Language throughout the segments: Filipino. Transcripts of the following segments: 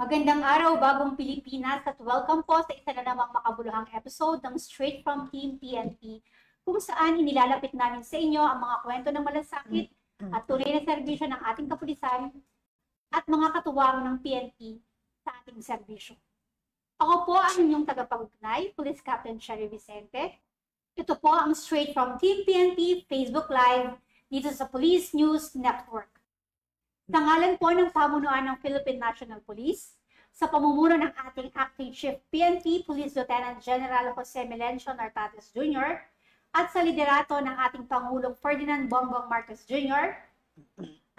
Magandang araw, bagong Pilipinas, at welcome po sa isa na namang makabuluhang episode ng Straight from Team PNP, kung saan inilalapit namin sa inyo ang mga kwento ng malasakit at tunay na serbisyo ng ating kapulisan at mga katuwang ng PNP sa ating serbisyo. Ako po ang inyong tagapag-ugnay, Police Captain Sherry Vicente. Ito po ang Straight from Team PNP Facebook Live dito sa Police News Network. Sa ngalan po ng pamunuan ng Philippine National Police, sa pamumuno ng ating Acting Chief PNP Police Lieutenant General Jose Melencio Nartates Jr. at sa liderato ng ating Pangulong Ferdinand Bongbong Marcos Jr.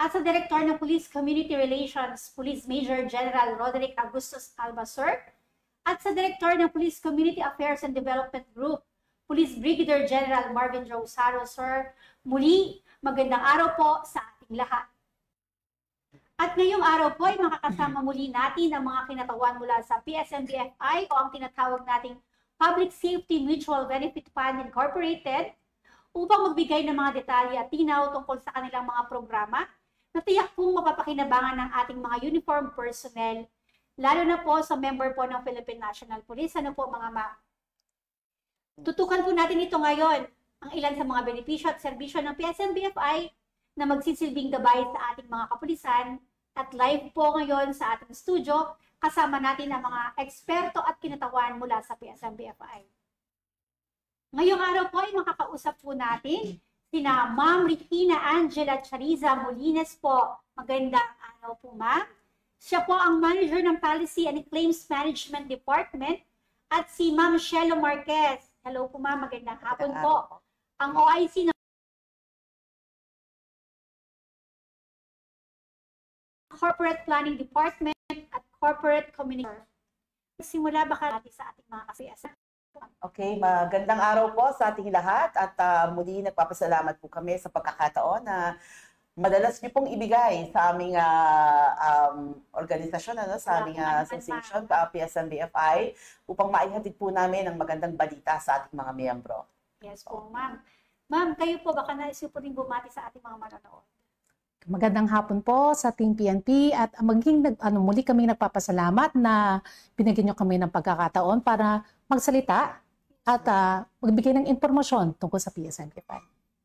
at sa Direktor ng Police Community Relations Police Major General Roderick Augustus Albasur at sa Direktor ng Police Community Affairs and Development Group Police Brigadier General Marvin Rosaro. Sir, muli magandang araw po sa ating lahat. At ngayong araw po ay makakasama muli natin ang mga kinatawan mula sa PSNBFI o ang tinatawag nating Public Safety Mutual Benefit Fund Incorporated upang magbigay ng mga detalye at tinaw tungkol sa kanilang mga programa na tiyak pong mapapakinabangan ng ating mga uniform personnel, lalo na po sa member po ng Philippine National Police. Ano po mga ma'am? Tutukan po natin ito ngayon, ang ilan sa mga benepisyo at serbisyo ng PSNBFI na magsisilbing gabay sa ating mga kapulisan, at live po ngayon sa ating studio kasama natin ang mga eksperto at kinatawan mula sa PSNBFI. Ngayong araw po ay makakausap po natin sina Ma'am Regina Angela Chariza Molines po. Magandang araw po ma'am. Siya po ang manager ng Policy and Claims Management Department, at si Ma'am Shelo Marquez. Hello po ma'am, magandang hapon po. Ang OIC ng Corporate Planning Department at Corporate Communication. Simula ba natin sa ating mga kasiyas? Okay, magandang araw po sa ating lahat at muli nagpapasalamat po kami sa pagkakataon na madalas niyo pong ibigay sa aming organisasyon, sa aming association, PSNBFI, upang maihatid po namin ang magandang balita sa ating mga miyembro. Yes po, ma'am. Ma'am, kayo po baka naisip po rin bumati sa ating mga manonood. Magandang hapon po sa Team PNP at muli kami nagpapasalamat na binigyan niyo kami ng pagkakataon para magsalita at magbigay ng impormasyon tungkol sa PSNBFI.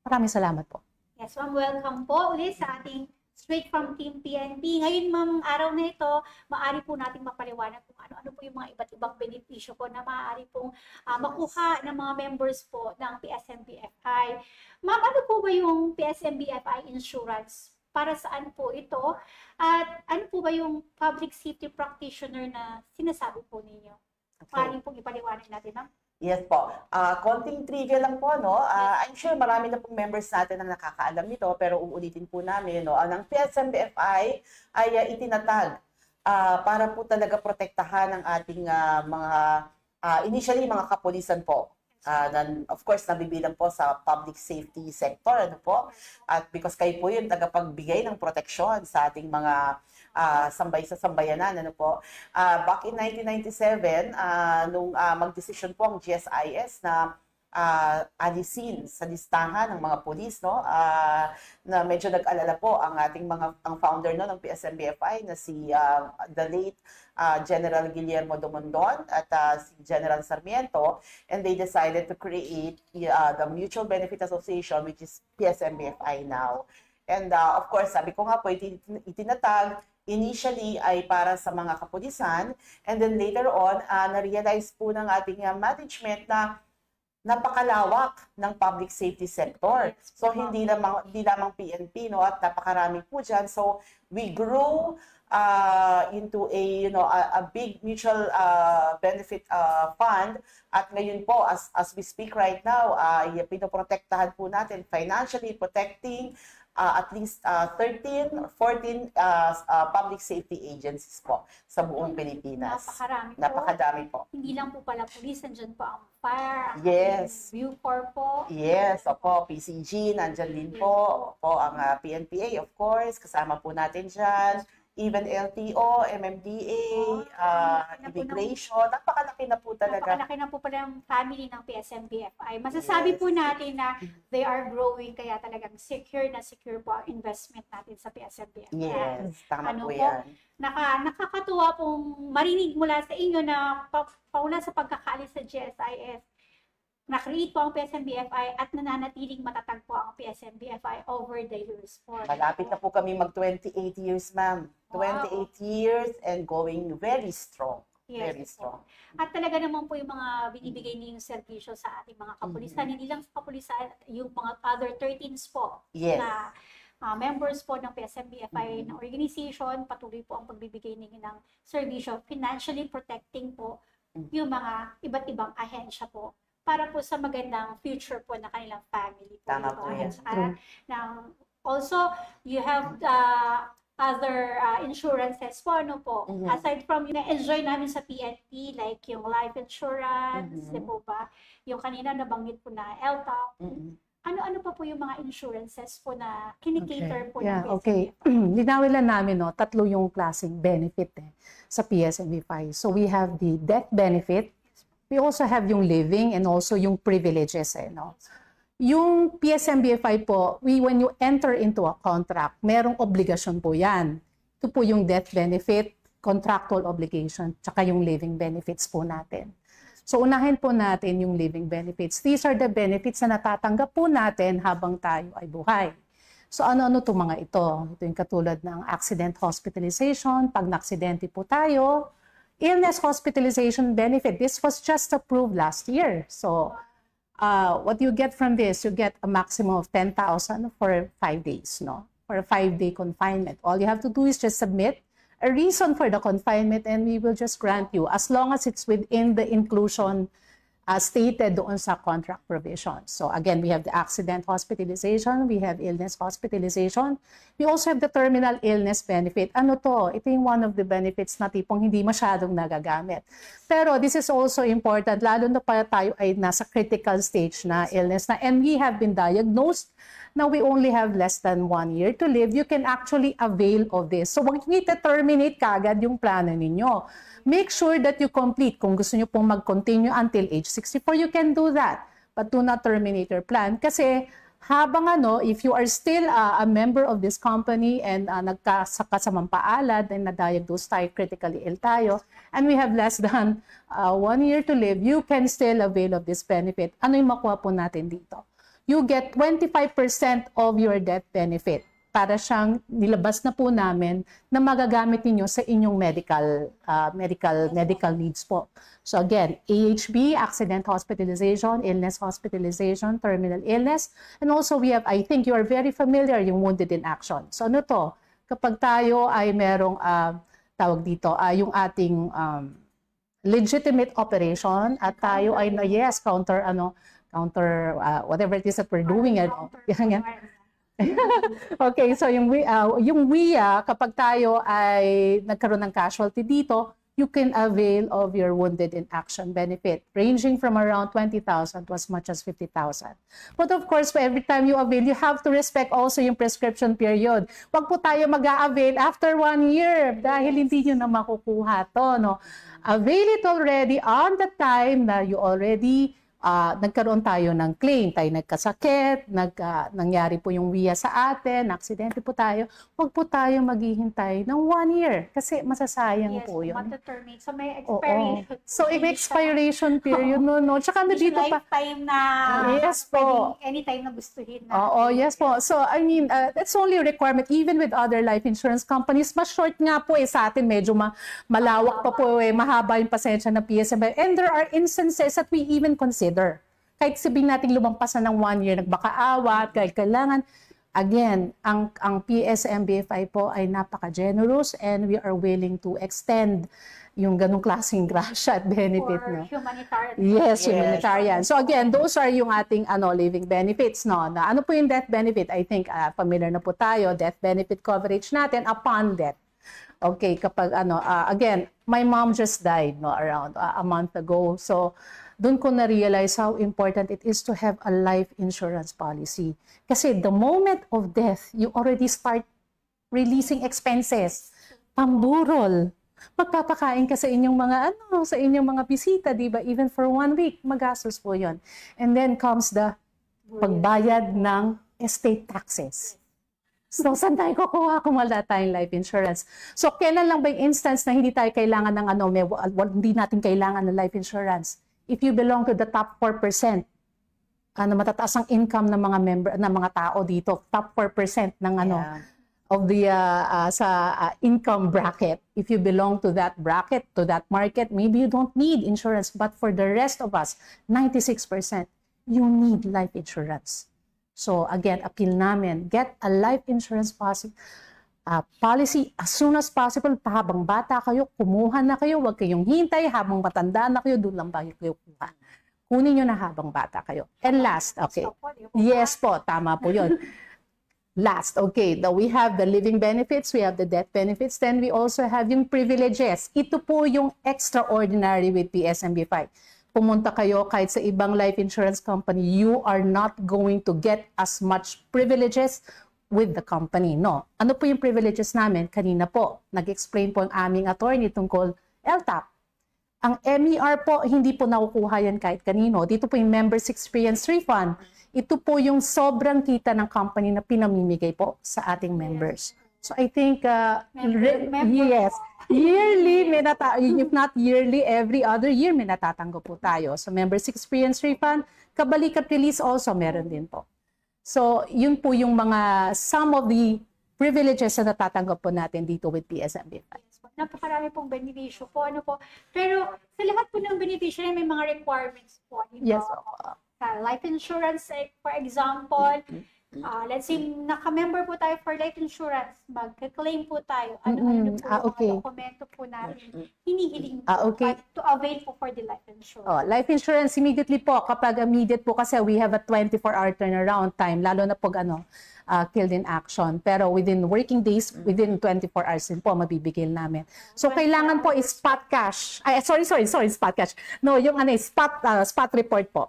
Maraming salamat po. Yes, ma'am, welcome po ulit sa ating Straight from Team PNP. Ngayon, ma'am, araw na ito, maaari po nating mapaliwanag kung ano-ano po yung mga iba't ibang benepisyo po na maaari pong makuha ng mga members po ng PSNBFI. Ma'am, ano po ba yung PSNBFI insurance? Para saan po ito? At ano po ba yung public safety practitioner na sinasabi po ninyo? Maaari pong ipaliwanag natin, ma'am? Yes po. Konting trivia lang po, no? I'm sure marami na pong members natin ang nakakaalam nito, pero uulitin po namin, no? Ang PSNBFI ay itinatag para po talaga protektahan ang ating initially mga kapulisan po. Of course, nabibilang po sa public safety sector, ano po? At because kayo po yung tagapagbigay ng proteksyon sa ating mga sambay sa sambayanan, ano po? Back in 1997, nung magdesisyon po ang GSIS na alisin sa listahan ng mga pulis, no? Na medyo nag-alala po ang ating ang founder no ng PSNBFI na si the late General Guillermo Dumondon at si General Sarmiento, and they decided to create the Mutual Benefit Association, which is PSNBFI now. And of course, sabi ko nga po, itinatag initially ay para sa mga kapulisan, and then later on, na-realize po ng ating management na napakalawak ng public safety sector. So hindi lamang PNP, no, at napakarami po diyan. So we grew into a big mutual benefit fund, at ngayon po as we speak right now, pinoprotektahan po natin, financially protecting at least 13 or 14 public safety agencies po sa buong Pilipinas. Napakadami po. Hindi lang po pala police, nandiyan po ang fire, yes, Bucor po. Yes, opo, PCG, nandiyan din po. Opo, ang PNPA, of course, kasama po natin dyan. even LTO, MMDA, immigration, napakalaki na po talaga. Napakalaki na po pala ng family ng PSMBFI. Masasabi po natin na they are growing, kaya talagang secure po ang investment natin sa PSMBFI. Yes, tama po yan. Nakakatuwa pong marinig mula sa inyo na pauna sa pagkakaalis sa GSIS, na-create po ang PSMBFI at nananatiling matatag po ang PSMBFI over the years po. Malapit na po kami mag-28 years, ma'am. 28 years and going very strong. Yes, very strong. At talaga naman po yung mga binibigay niyong serbisyo sa ating mga kapulisan, hindi lang sa kapulisan, yung mga other 13s po na members po ng PSMBFI na organization, patuloy po ang pagbibigay ninyo ng serbisyo, financially protecting po yung mga iba't ibang ahensya po para po sa magandang future po na kanilang family po. Tama po yan. Also, you have other insurances po, ano po. Aside from na-enjoy namin sa PNP, like yung life insurance, di po ba? Yung kanina nabanggit po na LTAP. Ano-ano pa po yung mga insurances po na kinikater po ng PSMBFI? Linawin lang namin, no, 3 yung klaseng benefit sa PSMBFI. So we have the death benefit, we also have yung living and also yung privileges. No? Yung PSMBFI po, when you enter into a contract, merong obligasyon po yan. Ito po yung death benefit, contractual obligation, tsaka yung living benefits po natin. So unahin po natin yung living benefits. These are the benefits na natatanggap po natin habang tayo ay buhay. So ano-ano itong mga ito? Ito yung katulad ng accident hospitalization, pag na-aksidente po tayo, illness hospitalization benefit. This was just approved last year. So what you get from this, you get a maximum of 10,000 for 5 days, no? For a 5-day confinement. All you have to do is just submit a reason for the confinement and we will just grant you as long as it's within the inclusion stated doon sa contract provision. So again, we have the accident hospitalization, we have illness hospitalization, we also have the terminal illness benefit. Ano to? Ito yung one of the benefits na tipong hindi masyadong nagagamit. Pero this is also important, lalo na pa tayo ay nasa critical stage na illness na and we have been diagnosed. Now we only have less than 1 year to live. You can actually avail of this. So wag niyo i-terminate kagad yung plano ninyo. Make sure that you complete. Kung gusto nyo pong mag-continue until age 64, you can do that. But do not terminate your plan. Kasi habang if you are still a member of this company and nagkasamang paalad and na-diagnose tayo, critically ill tayo, and we have less than 1 year to live, you can still avail of this benefit. Ano yung makuha po natin dito? You get 25% of your death benefit. Para siyang nilabas na po namin na magagamit ninyo sa inyong medical needs po. So again, AHB, accident hospitalization, illness hospitalization, terminal illness, and also we have, I think you are very familiar, yung wounded in action. So ano to? Kapag tayo ay merong tawag dito, yung ating legitimate operation at tayo ay counter whatever it is that we're doing. Okay, so yung WIA, kapag tayo ay nagkaroon ng casualty dito, you can avail of your wounded in action benefit, ranging from around 20,000 to as much as 50,000. But of course, every time you avail, you have to respect also yung prescription period. Wag po tayo mag-a-avail after 1 year dahil hindi nyo na makukuha to. No? Avail it already on the time na you already nagkaroon tayo ng claim, tayo nagkasakit, nangyari po yung WIA sa atin, aksidente po tayo, huwag po tayo maghihintay ng 1 year kasi masasayang po yun. Yes, so may expiration. So may expiration period, no. Tsaka dito pa. Lifetime na, yes po. anytime na gustuhin na. Yes po. So I mean, that's only a requirement even with other life insurance companies. Mas short nga po sa atin, medyo malawak pa po mahaba yung pasensya ng PSMBFI. And there are instances that we even consider. Kahit sabihin natin lumampas na ng 1 year, nagbakaawa, kahit kailangan, again, ang PSMBFI po ay napaka-generous and we are willing to extend yung ganong klaseng grasya at benefit. For humanitarian. Yes, humanitarian. So again, those are yung ating living benefits. No? Na, ano po yung death benefit? I think familiar na po tayo, death benefit coverage natin upon death. Okay, kapag again, my mom just died around a month ago. So doon ko na-realize how important it is to have a life insurance policy. Kasi the moment of death, you already start releasing expenses pamburol. Magpapakain ka sa inyong mga sa inyong mga bisita, di ba? Even for 1 week, magastos po yon. And then comes the pagbayad ng estate taxes. So, saan tayo kukuha kung wala tayong life insurance? So, kailan lang ba yung instance na hindi tayo kailangan ng hindi natin kailangan ng life insurance? If you belong to the top 4%, matataas ang income ng mga ng mga tao dito, top 4% ng of the income bracket. If you belong to that bracket, to that market, maybe you don't need insurance. But for the rest of us, 96%, you need life insurance. So again, appeal namin, get a life insurance policy as soon as possible. Habang bata kayo, kumuha na kayo. Huwag kayong hintay. Habang matanda na kayo, doon lang ba kayo kuha. Kunin nyo na habang bata kayo. And last, okay. Yes po, tama po yun. Last, okay, we have the living benefits, we have the death benefits, then we also have yung privileges. Ito po yung extraordinary with PSMB5. Pumunta kayo kahit sa ibang life insurance company, you are not going to get as much privileges with the company. No. Ano po yung privileges namin? Kanina po, nag-explain po ang aming attorney tungkol LTAP. Ang MER po, hindi po nakukuha yan kahit kanino. Dito po yung Members Experience Refund. Ito po yung sobrang kita ng company na pinamimigay po sa ating members. So I think, yes, yearly, if not yearly, every other year may natatanggap po tayo. So Members Experience Refund, kabalikat release also meron din po. So yun po yung some of the privileges na natatanggap po natin dito with PSMB5. Napakarami pong benepisyo po. Pero sa lahat po ng benepisyo may mga requirements po. Yes. Life insurance, for example, let's say naka-member po tayo for life insurance, mag-claim po tayo. Ano po mga dokumento po natin hinihiling po to avail po for the life insurance. Life insurance immediately po, kapag immediate po kasi we have a 24-hour turnaround time, lalo na pag killed in action. Pero within working days, within 24 hours din po, mabibigay namin. So, kailangan po is spot cash. Spot cash. No, yung spot report po.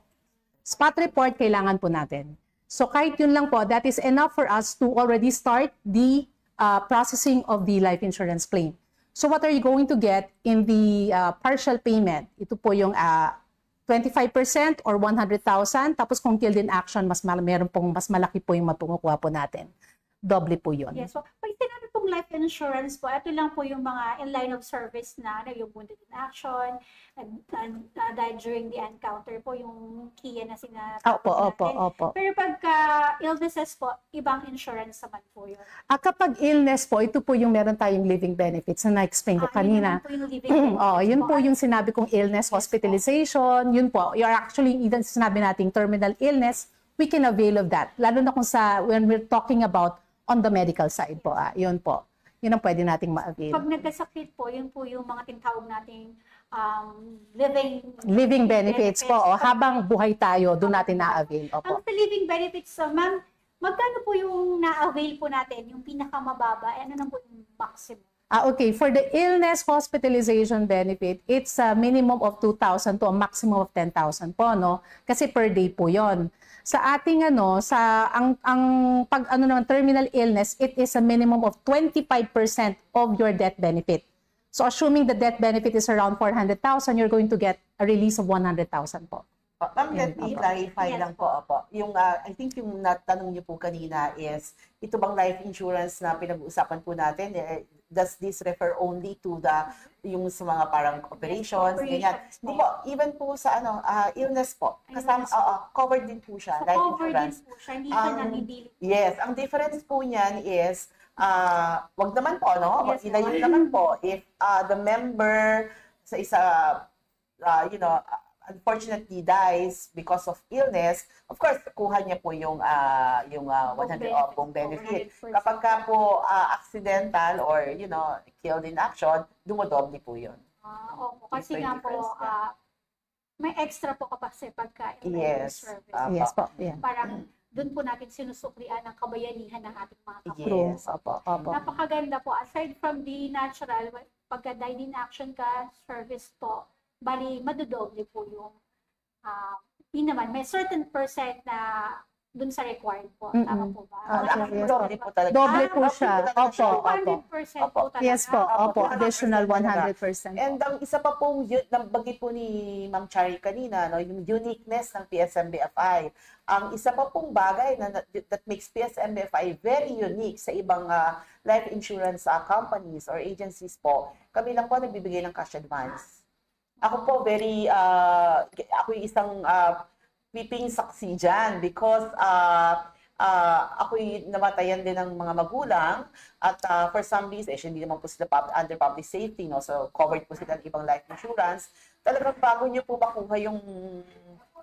Spot report kailangan po natin. So, kahit yun lang po, that is enough for us to already start the processing of the life insurance claim. So, what are you going to get in the partial payment? Ito po yung 25% or 100,000. Tapos kung killed in action, meron pong mas malaki po yung mapukuha po natin. Doble po yun. Yes. So, pag sinabi pong life insurance po, ito lang po yung mga in line of service na yung wounded in action, died during the encounter po, yung KIA na sinasabi natin. Opo. Pero pagka illnesses po, ibang insurance naman po yun. Kapag illness po, ito po yung meron tayong living benefits na na-explain ko kanina. Yun po yung sinabi kong illness, hospitalization, yun po. You're actually, even sinabi nating terminal illness, we can avail of that. Lalo na kung when we're talking about on the medical side po. Yun po. Yun ang pwede nating ma-avail. Pag nagkasakit po, yun po yung mga tinatawag nating living benefits po. Habang buhay tayo, doon natin na-avail. Ang sa living benefits, ma'am, magkano po yung na-avail po natin? Yung pinakamababa? Ano na po yung maximum? Okay. For the illness hospitalization benefit, it's a minimum of 2,000 to a maximum of 10,000 po, no? Kasi per day po yon. Sa ating terminal illness, it is a minimum of 25% of your death benefit. So assuming the death benefit is around 400,000, you're going to get a release of 100,000 po. Ma'am, let me clarify lang po. Yung, I think yung natanong niyo po kanina is, ito bang life insurance na pinag-uusapan po natin, does this refer only to yung sa mga parang operations, ganyan? Hindi po, even po sa illness po, kasama, covered din po siya, life insurance. Covered din po siya, hindi siya nabibili. Yes, ang difference po niyan is, wag naman po, no? Ilayo naman po, if the member sa isa, unfortunately dies because of illness, of course, kuha niya po yung 100 buong benefit. Kapag ka po accidental or, killed in action, dumodoble po yun. Opo, kasi nga po, may extra po kapag pagka yes. service. Yes po. Yeah. Parang doon po natin sinusuklian ang kabayanihan ng ating mga kapatid. Yes. Opo. Napakaganda po. Aside from the natural, pagka died in action ka, service po, bali, madodoble po yung, naman, may certain percent na dun sa required po. Mm-mm. Tama po ba? Yes, Doble po talaga. Doble po siya. Opo. 200% po talaga. Yes po. Opo. Additional 100%. And ang isa pa pong nabanggit po ni Ma'am Chari kanina, no, yung uniqueness ng PSMBFI. Ang isa pa pong bagay that makes PSMBFI very unique sa ibang life insurance companies or agencies po, kami lang po nagbibigay ng cash advance. Ako po ako yung isang piping saksi dyan because ako'y namatayan din ng mga magulang at for some reason, hindi naman po sila under public safety, no? So covered po sila ng ibang life insurance. Talagang bago nyo po makuha yung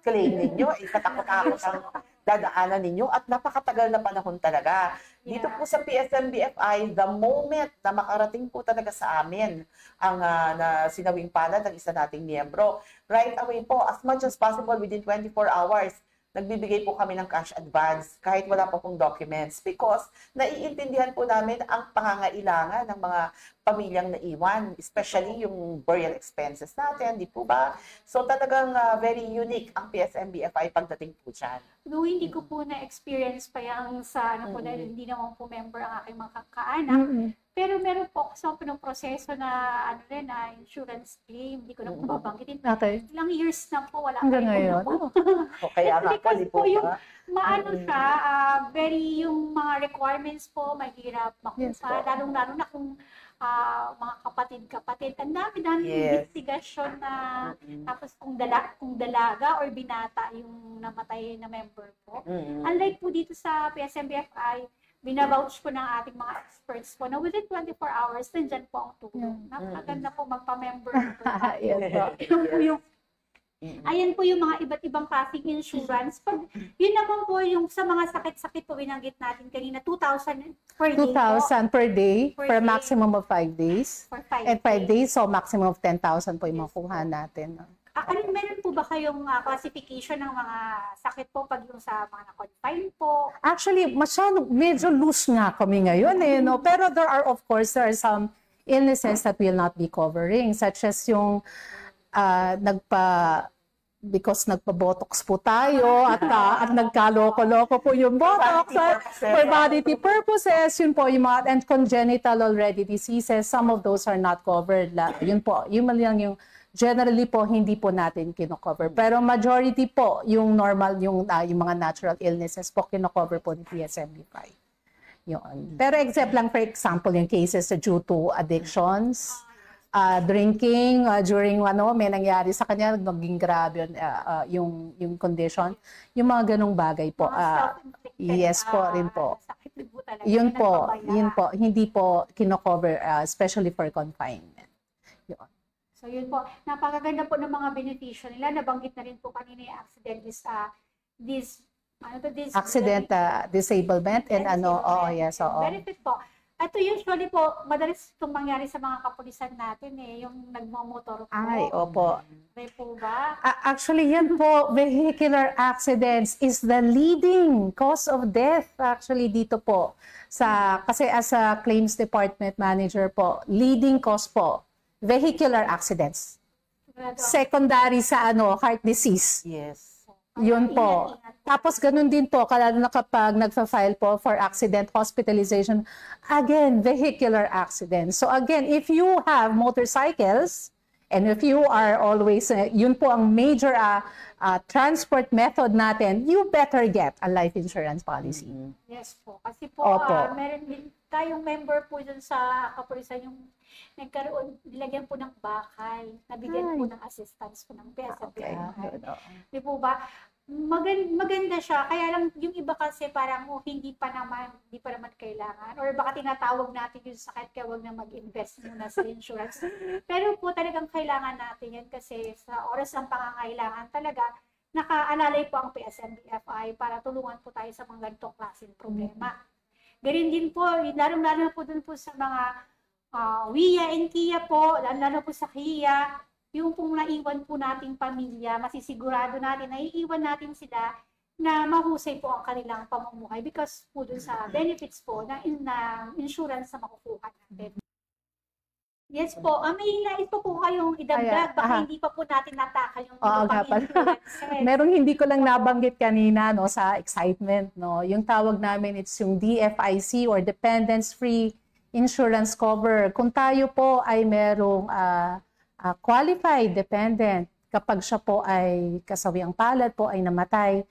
claim ninyo, katakot-takot ang dadaanan ninyo at napakatagal na panahon talaga. Dito po sa PSMBFI, the moment na makarating po talaga sa amin ang na sinawing palad ng isa nating miyembro, right away po, as much as possible within 24 hours, nagbibigay po kami ng cash advance kahit wala pa pong documents because naiintindihan po namin ang pangangailangan ng mga pamilyang naiwan, especially yung burial expenses natin, di po ba? So talagang very unique ang PSMBFI pagdating po dyan. Though hindi ko po na-experience pa yung sa ano po dahil hindi naman po member ang aking mga kaanak. Pero meron po ako sa proseso na ano rin na insurance claim, hindi ko na po babanggitin. Okay. Ilang years na po wala Hanggang ngayon. O kaya nga po, di po yung ba? maano siya, very yung mga requirements po mahirap makuha, Yes po. lalong-lalo na kung mga kapatid-kapatid. Ang dami-dami Yes. investigasyon na tapos kung dalaga or binata yung namatay na member po. Unlike po dito sa PSMBFI, binavouch po ng ating mga experts po na within 24 hours, nandyan po ang tulong. Napakaganda po magpa-member. Yes po. Yun po yung ayan po yung mga iba't ibang klaseng insurance. Pag, yun naman po yung sa mga sakit-sakit po binanggit natin kanina, 2,000 per day 2,000 per day Per for a day. maximum of 5 days. for 5 And 5 days, so maximum of 10,000 po yung makuha natin. Meron po ba kayong classification ng mga sakit po pag yung sa mga na-confine po? Actually, medyo loose nga kami ngayon no? Pero there are some illnesses that will not be covering, such as yung because nagpa-botox po tayo at nagkaloko-loko po yung botox for vanity purposes, yun po yung mga and congenital already diseases, some of those are not covered. Yun po, yun lang yung generally po hindi po natin kino-cover. Pero majority po yung normal yung mga natural illnesses po kino-cover po ni PSMB5. Yun. Pero except lang for example yung cases due to addictions, drinking during may nangyari sa kanya, naging grabe yung condition. Yung mga ganong bagay po. Yes po rin po. Sakit po talaga. Yun po, hindi po kino-cover especially for confinement. Yun. So yun po, napakaganda po ng mga benepisyo nila. Nabanggit na rin po kanina yung accident, Accident, disablement, and yes, oo. benefit po. Ito usually po, madalas itong mangyari sa mga kapulisan natin yung nagmamotor po. Ay, opo. May po ba? Actually, yan po, vehicular accidents is the leading cause of death actually dito po. Kasi as a claims department manager po, leading cause po, vehicular accidents. Secondary sa heart disease. Yes. Yun po. Tapos ganun din po, lalo na kapag nagfa-file po for accident hospitalization, again, vehicular accident. So again, if you have motorcycles, and if you are always, yun po ang major transport method natin, you better get a life insurance policy. Yes po. Kasi po, meron din tayong member po dun sa kapulisan yung nagkaroon, nilagyan po ng bakal, nabigyan po ng assistance po ng PSMBFI. Di po ba? Maganda siya, kaya lang yung iba kasi parang hindi pa naman kailangan or baka tinatawag natin yung sakit kaya wag na mag-invest muna sa insurance. Pero po talagang kailangan natin yan kasi sa oras ng pangangailangan talaga nakaalalay po ang PSMBFI para tulungan po tayo sa mga ganitong klaseng problema. Ganun din po, lalo po dun po sa mga WIA and KIA po, lalo po sa KIA, yung pong naiwan po nating pamilya, masisigurado natin na iiwan natin sila na mahusay po ang kanilang pamumuhay because po dun sa benefits po na insurance na makukuha natin. Yes po. May nais po kayong idagdag. Baka hindi pa po natin natakal yung Oo nga pala. Merong hindi ko lang nabanggit kanina no sa excitement no. Yung tawag namin it's yung DFIC or Dependents Free Insurance Cover. Kung tayo po ay merong qualified dependent, kapag siya po ay kasawiang palad po ay namatay,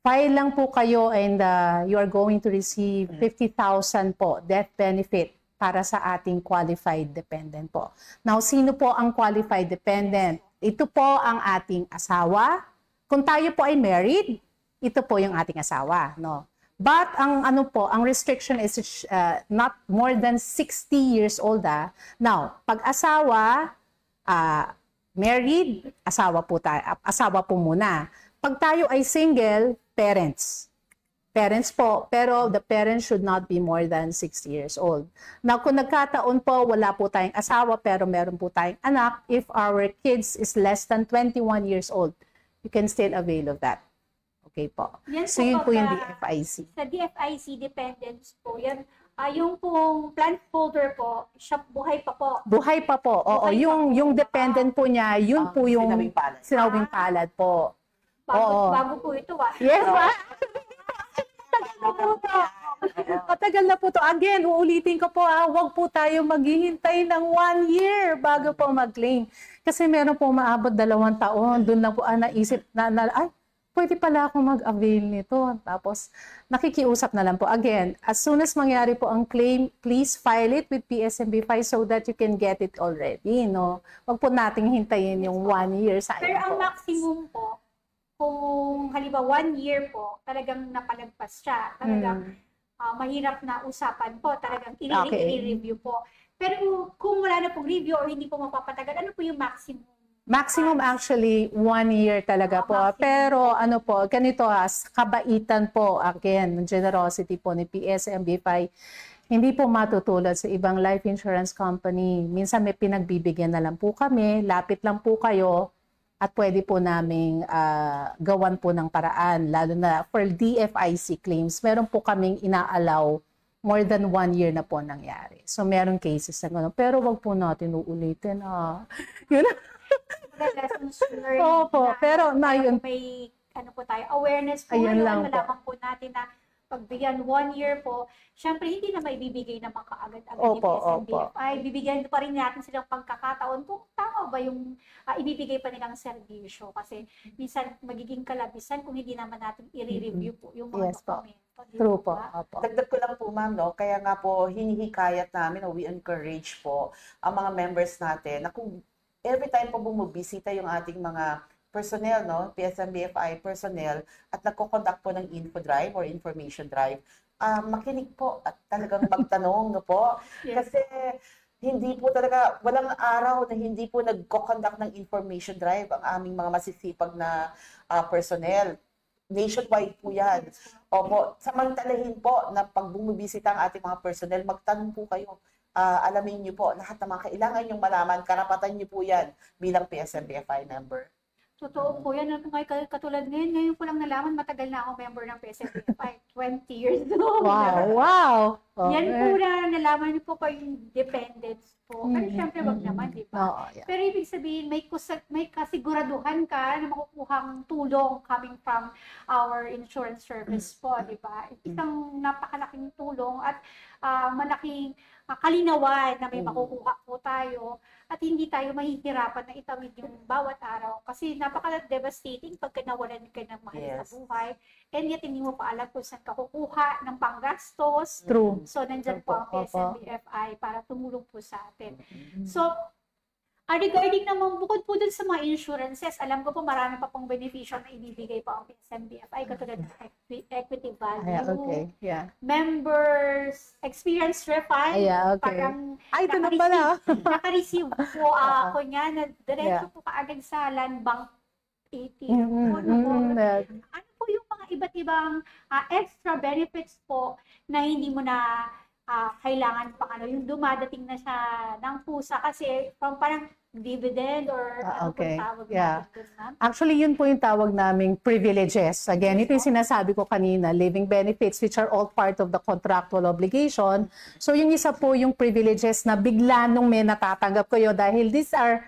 file lang po kayo and you are going to receive 50,000 po death benefit para sa ating qualified dependent po. Now, sino po ang qualified dependent? Ito po ang ating asawa. Kung tayo po ay married, ito po yung ating asawa, no? But ang ang restriction is not more than 60 years old. Now, pag asawa, married, asawa po muna. Pag tayo ay single, parents. Parents po, pero the parents should not be more than 60 years old. Now, kung nagkataon po, wala po tayong asawa, pero meron po tayong anak, if our kids is less than 21 years old, you can still avail of that. Okay po. So, yun po yung DFIC. Sa DFIC dependents po, yan, yung pong plant holder po, siya buhay pa po. Buhay pa po. Oo, yung dependent po niya, yun po yung sinawing palad po. Bago po ito Yes, Matagal na po to. Again, uulitin ko po huwag po tayo maghihintay ng 1 year bago po mag-claim. Kasi meron po maabot 2 taon. Doon na po naisip ay, pwede pala ako mag-avail nito. Tapos, nakikiusap na lang po. Again, as soon as mangyari po ang claim, please file it with PSMB5 so that you can get it already. No? Huwag po nating hintayin yung 1 year. Pero ang maximum po, kung halimbawa 1 year po, talagang napalagpas siya. Talagang mahirap na usapan po. Talagang i-review po. Pero kung wala na pong review or hindi po mapapatagal, ano po yung maximum? Maximum actually 1 year talaga po. Maximum. Pero ganito kabaitan po, again, generosity po ni PSMB5, hindi po matutulad sa ibang life insurance company. Minsan may pinagbibigyan na lang po kami, lapit lang po kayo, at pwede po naming gawan po ng paraan, lalo na for DFIC claims, meron po kaming inaalaw more than 1 year na po nangyari. So meron cases na gano'n. Pero wag po natin uulitin. Yun. Lessons learned. Opo, pero yun. May po tayo, awareness po Ayun yun. lang Malaman po natin na pagbigyan 1 year po, syempre hindi na maibibigay na kaagad-agad ni PSMBFI. Bibigyan pa rin natin silang pagkakataon kung tama ba yung ibibigay pa nilang serbisyo. Kasi minsan magiging kalabisan kung hindi naman natin i-review po yung mga dokumento. True po. Opo. Dagdag ko lang po, ma'am, no? Kaya nga po, hinihikayat namin, we encourage po ang mga members natin na kung every time po bumubisita yung ating mga personnel, no, PSMBFI personnel, at nagko-conduct po ng info drive or information drive, makinig po at talagang magtanong, no po. Yes. Kasi hindi po talaga, walang araw na hindi po nagko-conduct ng information drive ang aming mga masisipag na personnel. Nationwide po yan. Opo, samantalahin po na pag bumibisita ang ating mga personnel, magtanong po kayo. Alamin niyo po lahat ng mga kailangan niyong malaman, karapatan niyo po yan bilang PSMBFI member. Totoo po yan. Katulad ngayon po lang nalaman, matagal na ako member ng PSMBFI. 20 years old. Wow! Yan po na nalaman niyo po kayong dependents po. Pero syempre wag naman, di ba? Pero ibig sabihin, may kasiguraduhan ka na makukuhang tulong coming from our insurance service po, di ba? Isang napakalaking tulong at malaking kalinawan na may makukuha po tayo at hindi tayo mahihirapan na itawid yung bawat araw. Kasi napaka-devastating pagka nawalan ka ng mahal sa buhay and yet hindi mo pa alam kung saan ka kukuha ng panggastos. True. So, nandyan po ang PSMBFI para tumulong po sa atin. So, regarding naman, bukod po dun sa mga insurances, alam ko po marami pa pong benepisyo na ibibigay po ang PSMBFI katulad ng equity value, members, experience refund, parang ito na pala. naka-receive po ako niya na diretso po kaagad sa land bank ATM. Ano po yung mga iba't ibang extra benefits po na hindi mo na kailangan pang yung dumadating na siya ng pusa kasi from parang dividend or okay. tawag Yeah. natin, ma'am? Actually, yun po yung tawag naming privileges. Again, ito yung sinasabi ko kanina, living benefits which are all part of the contractual obligation. So yung isa po yung privileges na bigla nung may natatanggap kayo dahil these are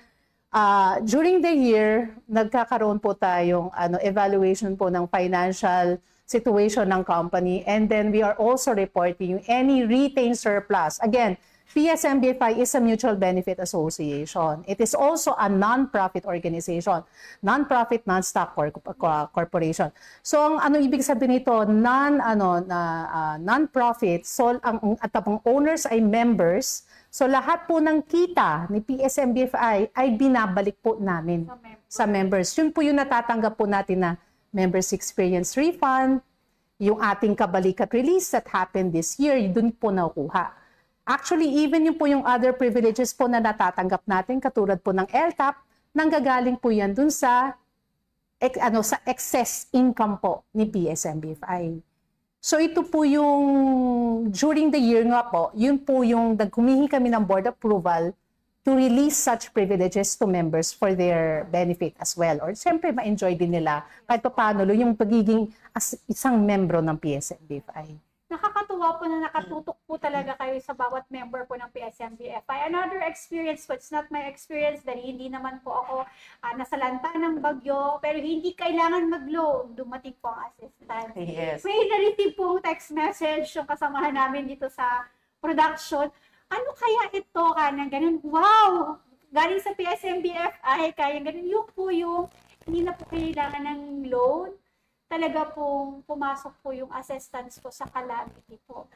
during the year, nagkakaroon po tayong evaluation po ng financial situation ng company, and then we are also reporting any retained surplus. Again, PSMBFI is a mutual benefit association. It is also a non-profit organization, non-profit, non-stock corporation. So ang ibig sabihin nito, non-profit, so at ang owners ay members. So lahat po ng kita ni PSMBFI ay binabalik po namin sa members. Yun po yung natatanggap po natin na members experience refund, yung ating kabalikat release that happened this year, dun po nakuha. Actually, even yung po yung other privileges po na natatanggap natin, katulad po ng LTAP, nanggagaling po yan dun sa excess income po ni PSMBFI. So ito po yung during the year nga po, yun po yung humihingi kami ng board approval to release such privileges to members for their benefit as well. Or siyempre ma-enjoy din nila kahit paano yung pagiging as isang membro ng PSMBFI. Nakakatuwa po na nakatutok po talaga kayo sa bawat member po ng PSMBFI. Another experience po, it's not my experience dahil hindi naman po ako nasalanta ng bagyo, pero hindi kailangan mag-loan. Dumating po ang assistant. Yes. May na-receive po text message yung kasamahan namin dito sa production. Ano kaya ito? Kanang ganun, wow! Galing sa PSMBFI, kaya ganun. Yung po yung hindi na po kailangan ng loan. Talaga pong pumasok po yung assistance po sa calamity po.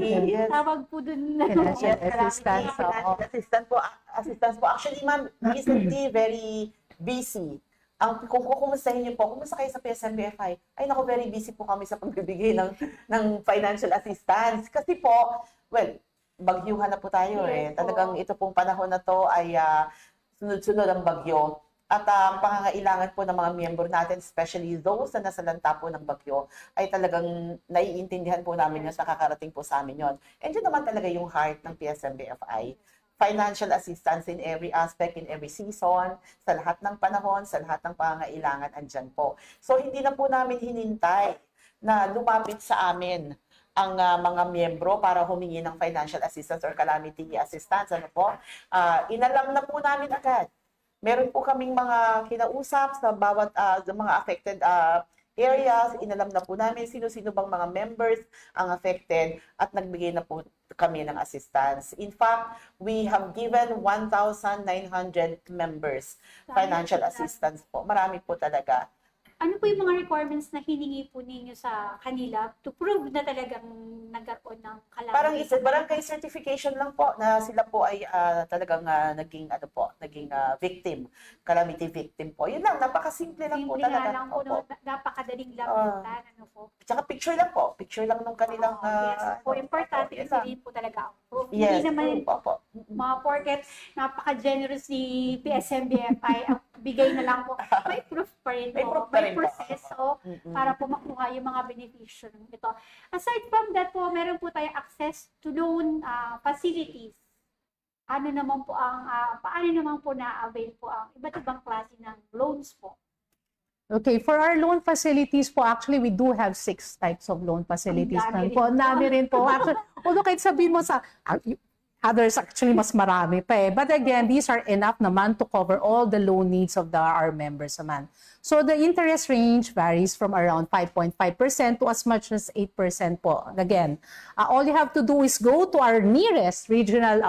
Yes. Tawag po dun na Financial assistance. Assistance po. Actually, ma'am, recently very busy. Kung kumustahin niyo po, kumusta kayo sa PSMBFI? Ay, naku, very busy po kami sa pagbibigay ng financial assistance. Kasi po, well, bagyuhan na po tayo Talagang ito pong panahon na to ay sunod-sunod ang bagyo. At ang pangangailangan po ng mga miyembro natin, especially those na nasalanta po ng bagyo, ay talagang naiintindihan po namin yun sa kakarating po sa amin yun. And yun naman talaga yung heart ng PSMBFI. Financial assistance in every aspect, in every season, sa lahat ng panahon, sa lahat ng pangangailangan, andyan po. So hindi na po namin hinintay na lumapit sa amin ang mga miyembro para humingi ng financial assistance or calamity assistance. Inalam na po namin agad. Meron po kaming mga kinausap sa bawat mga affected areas. Inalam na po namin sino-sino bang mga members ang affected at nagbigay na po kami ng assistance. In fact, we have given 1,900 members financial assistance po. Marami po talaga. Ano po yung mga requirements na hiningi po ninyo sa kanila to prove na talagang nagkaroon ng calamity? Parang barangay certification lang po na sila po ay talagang naging victim, calamity victim po. Yun lang, napakasimple lang po talaga. Lang po, napakadaling lapitan, Tsaka picture lang po, picture lang nung kanilang yes po, importante kasi po talaga ang proof. Yes, hindi naman po. Mga porket napaka-generous ni PSMBFI, ang bigay na lang po, may proof pa rin po. May proseso para po makuha yung mga benepisyo nito. Aside from that po, meron po tayo access to loan facilities. Paano naman po na-avail po ang iba't ibang klase ng loans po? Okay, for our loan facilities po, actually we do have 6 types of loan facilities. Dami rin po. Actually, although kahit sabihin mo sa others, actually mas marami pa But again, these are enough naman to cover all the loan needs of our members naman. So the interest range varies from around 5.5% to as much as 8% po. Again, all you have to do is go to our nearest regional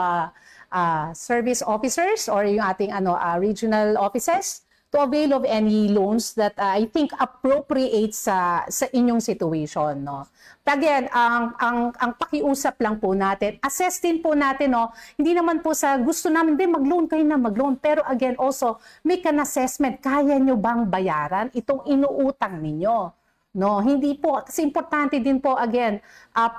service officers or yung ating regional offices to avail of any loans that I think appropriate sa inyong situation, no. Again, ang pakiusap lang po natin, assess din po natin, no. Hindi naman po sa gusto namin din mag-loan kayo na mag-loan, pero again also make an assessment, kaya nyo bang bayaran itong inuutang ninyo? No, hindi po kasi importante din po again,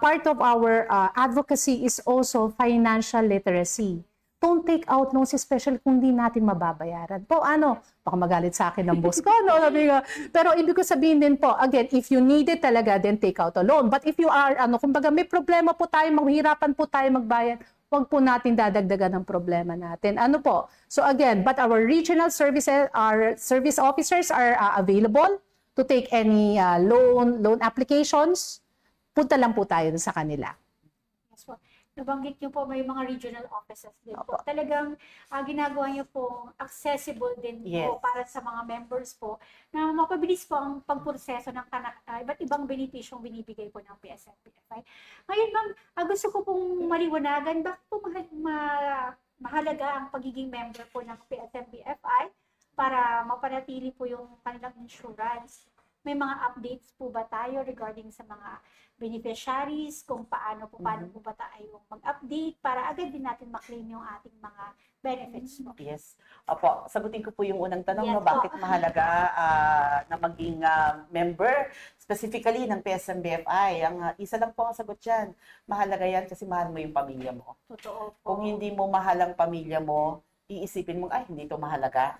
part of our advocacy is also financial literacy. don't take out loans, especially kung di natin mababayaran. Po, baka magalit sa akin ng boss ko, no? Sabi ko. Pero ibig ko sabihin din po, again, if you need it talaga, then take out a loan. But if you are, kumbaga may problema po tayo, mahirapan po tayo magbayad, wag po natin dadagdagan ng problema natin. So again, but our regional services, our service officers are available to take any loan applications. Punta lang po tayo sa kanila. Yes, po. Nabanggit niyo po may mga regional offices din po. Talagang ginagawa niyo po accessible din po para sa mga members po na mapabilis po ang pagproseso ng iba't ibang benepisyong binibigay po ng PSNBFI. Ngayon ma'am, gusto ko pong maliwanagan bakit po mahalaga ang pagiging member po ng PSNBFI para mapanatili po yung kanilang insurance. May mga updates po ba tayo regarding sa mga beneficiaries, kung paano po ba tayo mag-update para agad din natin maklaim yung ating mga benefits mo? Yes. Opo, sagutin ko po yung unang tanong, Yes, bakit mahalaga na maging member specifically ng PSNBFI. Isa lang po ang sagot dyan. Mahalaga yan kasi mahal mo yung pamilya mo. Totoo po. Kung hindi mo mahal ang pamilya mo, iisipin mo, hindi ito mahalaga.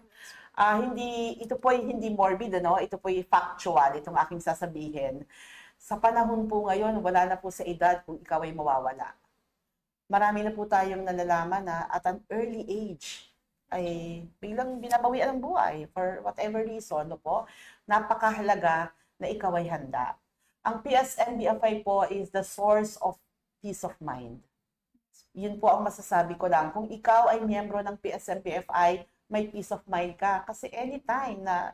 Ito po hindi morbid, ito po factual, itong aking sasabihin. Sa panahon po ngayon, wala na po sa edad kung ikaw ay mawawala. Marami na po tayong nalalaman na at an early age ay biglang binabawian ang buhay for whatever reason, po. Napakahalaga na ikaw ay handa. Ang PSNBFI po is the source of peace of mind. Yun po ang masasabi ko lang. Kung ikaw ay miyembro ng PSNBFI, may peace of mind ka. Kasi anytime na,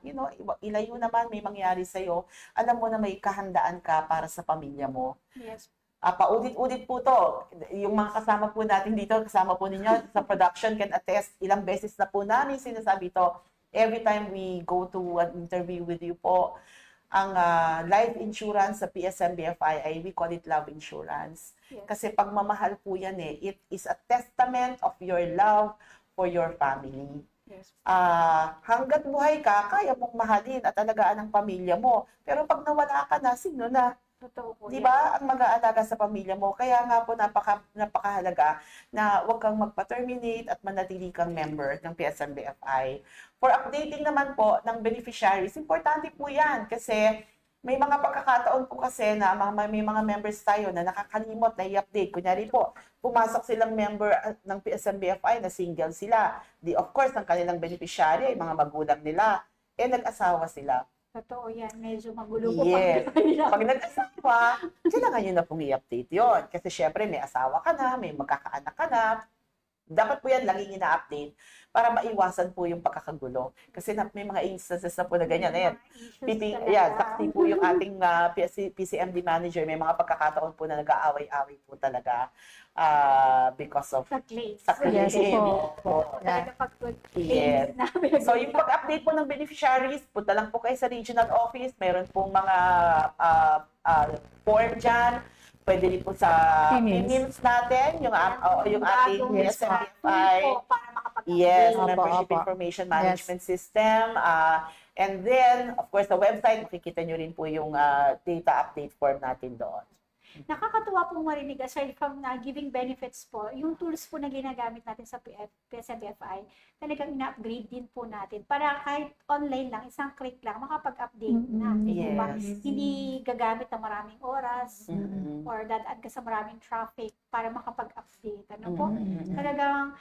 ilayo naman may mangyari sa'yo, alam mo na may kahandaan ka para sa pamilya mo. Yes. Paulit-ulit po to. Yung mga kasama po natin dito, kasama po ninyo sa production can attest, ilang beses na po namin sinasabi to. Every time we go to an interview with you po, ang life insurance sa PSNBFI ay we call it love insurance. Yes. Kasi pagmamahal po yan it is a testament of your love for your family. Yes. Hanggat buhay ka, kaya mong mahalin at alagaan ang pamilya mo. Pero pag nawala ka na, sino na? Totoo po. Di ba? Ang mag-aalaga sa pamilya mo. Kaya nga po napakahalaga na huwag kang magpa-terminate at manatili kang member ng PSNBFI. For updating naman po ng beneficiaries, importante po yan kasi may mga pagkakataon po kasi na may mga members tayo na nakakalimot na i-update. Kunyari po, pumasok silang member ng PSNBFI na single sila. Of course, ang kanilang beneficiary ay mga magulang nila. Nag-asawa sila. Totoo yan. Medyo magulo po. Yes. Pag nag-asawa, kailangan nyo na pong i-update yun. Kasi syempre, may asawa ka na, may magkakaanak ka na. Dapat po yan laging ina-update para maiwasan po yung pagkakagulo. Kasi may mga instances na po na ganyan. Ayan, saksi po yung ating PCMD manager. May mga pagkakataon po na nag-aaway-away po talaga because of sa claims. Yes po. Yes. So yung pag-update po ng beneficiaries, punta lang po kayo sa regional office. Meron pong mga form dyan. Pwede rin po sa PMIMS natin, yung ating PSNBFI. Yes, Membership Information Management System. And then, of course, sa website, makikita nyo rin po yung data update form natin doon. Nakakatuwa pong marinig, aside from giving benefits po, yung tools po na ginagamit natin sa PSNBFI, talagang ina-upgrade din po natin para kahit online lang, isang click lang, makapag-update na. Yes. Hindi gagamit ng maraming oras or dadaan ka sa maraming traffic para makapag-update. Talagang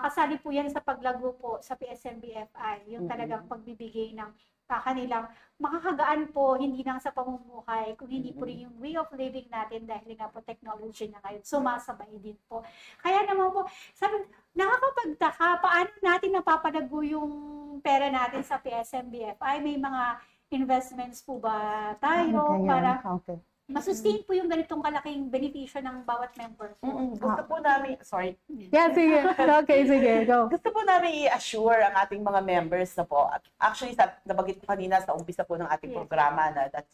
kasali po yan sa paglago po sa PSNBFI, yung talagang pagbibigay ng kanilang makakagaan po, hindi lang sa pamumuhay, kung hindi po rin yung way of living natin dahil nga po technology na ngayon, sumasabay din po. Kaya naman po, sabi, nakakapagtaka, paano natin napapalago yung pera natin sa PSNBFI? May mga investments po ba tayo para masustain po yung ganitong kalaking benepisyo ng bawat member po? Gusto po namin, sorry. Yeah, sige. Okay, sige. Go. Gusto po namin i-assure ang ating mga members na po. Actually, nabanggit po kanina sa umpisa po ng ating programa na that,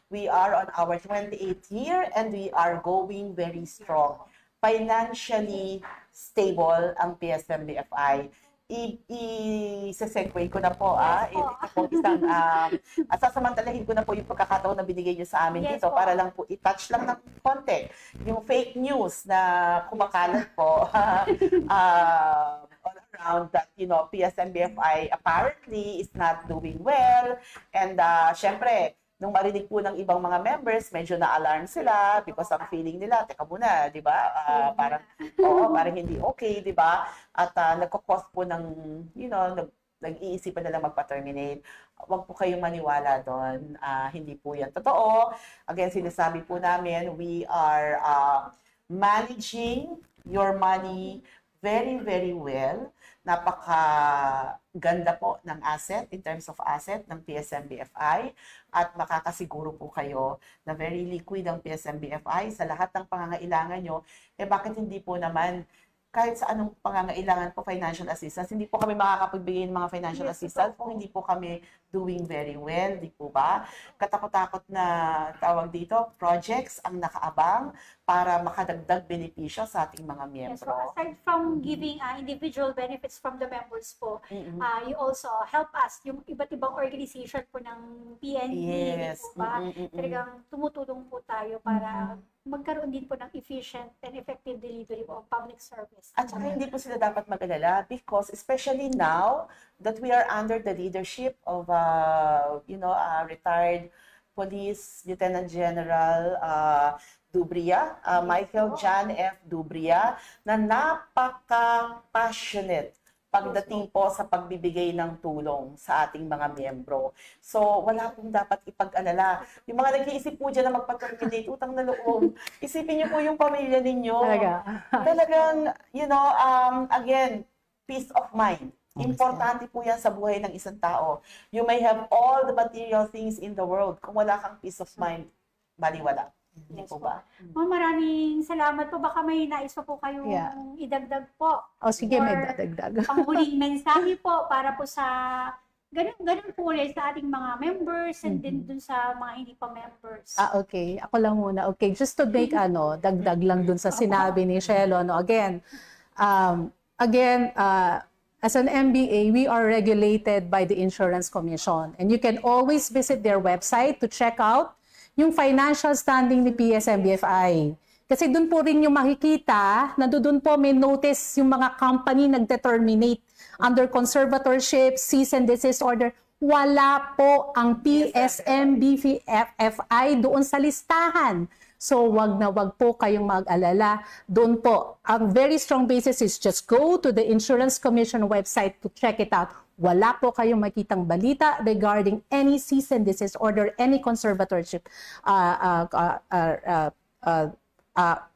we are on our 28th year and we are going very strong. Financially stable ang PSNBFI. i-segue ko na po, Yes po. ito po isang, sasamantalahin ko na po yung pagkakataon na binigay niyo sa amin Yes dito po. para lang po i-touch lang ng konti yung fake news na kumakalat po all around that, PSMBFI apparently is not doing well. And syempre, nung marinig po ng ibang mga members, medyo na-alarm sila because ang feeling nila, teka muna, di ba? Parang, parang hindi okay, di ba? At nagkakos po ng, nag-iisipan nila magpa-terminate. Huwag po kayong maniwala doon. Hindi po yan totoo. Again, sinasabi po namin, we are managing your money very, very well. Napakaganda po ng asset, in terms of asset ng PSMBFI, at makakasiguro po kayo na very liquid ang PSMBFI sa lahat ng pangangailangan nyo. Bakit hindi po naman kahit sa anong pangangailangan po financial assistance, hindi po kami makakapagbigay ng mga financial assistance kung hindi po kami doing very well, di po ba? Katakot-takot na tawag dito, projects ang nakaabang para makadagdag benepisyo sa ating mga Yes, miyembro. so aside from giving individual benefits from the members po, you also help us, yung iba't ibang organization po ng PNP, Yes. po ba? Talagang tumutulong po tayo para magkaroon din po ng efficient and effective delivery of public service. At saka hindi po sila dapat mag-alala because especially now that we are under the leadership of retired Police Lieutenant General Dubria, Michael John F. Dubria, na napaka-passionate pagdating po sa pagbibigay ng tulong sa ating mga miyembro. So, wala pong dapat ipag-alala. Yung mga nag-iisip po dyan na magpa-terminate, utang na loob, isipin niyo po yung pamilya ninyo. Talagang, again, peace of mind. Importante po yan sa buhay ng isang tao. You may have all the material things in the world. Kung wala kang peace of mind, baliwala. Hindi po ba? Maraming salamat po. Baka may nais pa po kayong idagdag po. Sige, may Or dadagdag. panghuling mensahe po para po sa ganun po ulit sa ating mga members and din dun sa mga hindi pa members. Okay. Ako lang muna. Okay, just to make dagdag lang dun sa sinabi ni Shelo. Again, as an MBA, we are regulated by the Insurance Commission. And you can always visit their website to check out yung financial standing ni PSMBFI. Kasi doon po rin yung makikita na doon po may notice yung mga company nag-determinate under conservatorship, cease and desist order. Wala po ang PSMBFI doon sa listahan. So wag na wag po kayong mag-alala. Doon po, ang very strong basis is just go to the Insurance Commission website to check it out. Wala po kayong makitang balita regarding any cease and desist order, any conservatorship